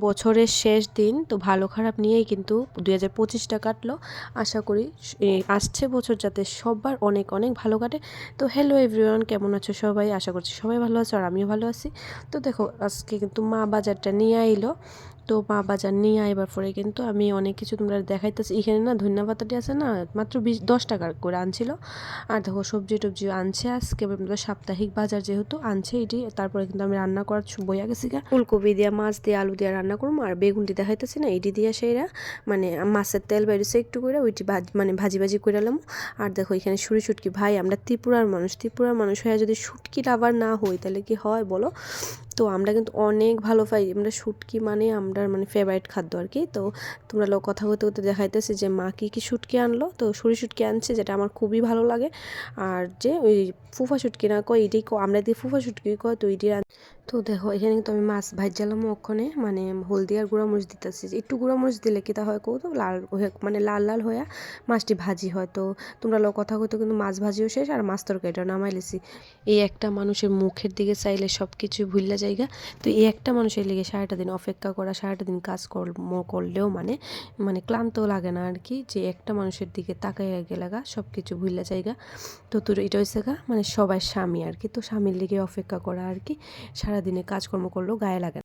বছরের শেষ দিন তো ভালো খারাপ নিয়েই কিন্তু 2025টা কাটলো। আশা করি আসছে বছর যাতে সবার অনেক অনেক ভালো কাটে। তো হ্যালো এভরিওয়ান, কেমন আছো সবাই? আশা করছি সবাই ভালো আছো আর আমিও ভালো আছি। তো দেখো আজকে কিন্তু মা বাজারটা নিয়ে আইলো। তো মা বাজার নিয়ে আইবার পরে কিন্তু আমি অনেক কিছু তোমরা দেখাইতেছি। এখানে না ধনিয়া পাতাটি আছে না, মাত্র 10 টাকা করে আনছিল। আর দেখো সবজি টবজিও আনছে, আজকে সাপ্তাহিক বাজার যেহেতু আনছে এটি। তারপরে কিন্তু আমি রান্না করার বইয়া গেছি গা, ফুলকপি দিয়ে মাছ দিয়ে আলু দিয়ে রান্না করবো। আর বেগুনটি দেখাইতেছি না, এটি দিয়ে সেইরা মানে মাছের তেল বেরিয়েছে একটু করে ওইটি মানে ভাজি ভাজি করে এলাম। আর দেখো এখানে সুরি শুটকি, ভাই আমরা ত্রিপুরার মানুষ হয়ে যদি শুটকি লাভার না হই তাহলে কি হয় বলো? তো আমরা কিন্তু অনেক ভালো পাই, আমরা শুটকি মানে আমরা মানে ফেভারিট খাদ্য আর কি। তো তোমরা লোক কথা হতে হতে দেখাইতেছি যে মা কী শুটকি আনলো। তো সুরি শুটকি আনছে, যেটা আমার খুবই ভালো লাগে। আর যে ওই ফুফা শুটকি না কয় এটি, আমরা দিয়ে ফুফা শুটকি কয়, তো এটি। তো দেখো এখানে কিন্তু আমি মাছ ভাজলাম, ওখানে মানে হলদি আর গুঁড়ামরিচ দিতেছি। একটু গুঁড়ামরিচ দিলে কি তা হয় কৌ, তো লাল মানে লাল লাল হয়ে মাছটি ভাজি হয়। তো তোমরা লোক কথা হইতে কিন্তু মাছ ভাজিও শেষ আর মাছ তরকারিটা নামাই লিছি। এই একটা মানুষের মুখের দিকে চাইলে সব কিছুই ভুললা জায়গা। তো এই একটা মানুষের লেগে সারাটা দিন অপেক্ষা করা, সারাটা দিন কাজ করলেও মানে মানে ক্লান্ত লাগে না আর কি, যে একটা মানুষের দিকে তাকাইয়া গেলাগা সব কিছু ভুললা জায়গা। তো তোর এটা হয়েছে গা মানে সবাই স্বামী আর কি, তো স্বামীর লেগে অপেক্ষা করা আর কি, সারাদিনে কাজকর্ম করলেও গায়ে লাগে না।